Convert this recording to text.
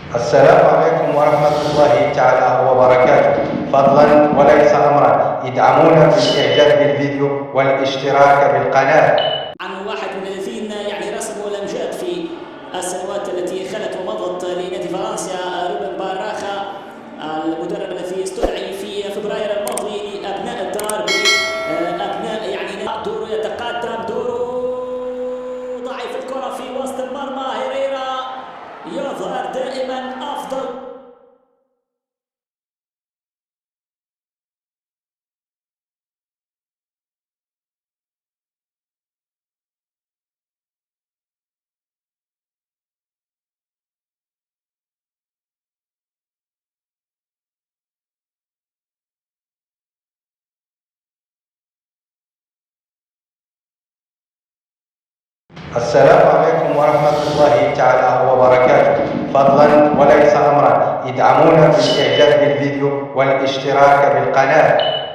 السلام عليكم ورحمة الله تعالى وبركاته. فضلا وليس أمرا، ادعمونا بالإعجاب بالفيديو والاشتراك بالقناة. عن 31 رسم الأمجاد في السنوات التي خلت ومضت لنادي فرنسا روبن باراخا، المدرب الذي استدعي في فبراير الماضي لأبناء الدار بأبناء دوره يتقدم، دوره ضعيف، الكرة في وسط المرمى، هيريرا يظهر دائما أفضل. السلام عليكم ورحمة الله تعالى وبركاته. فضلا وليس أمرا، ادعمونا بالإعجاب بالفيديو والاشتراك بالقناة.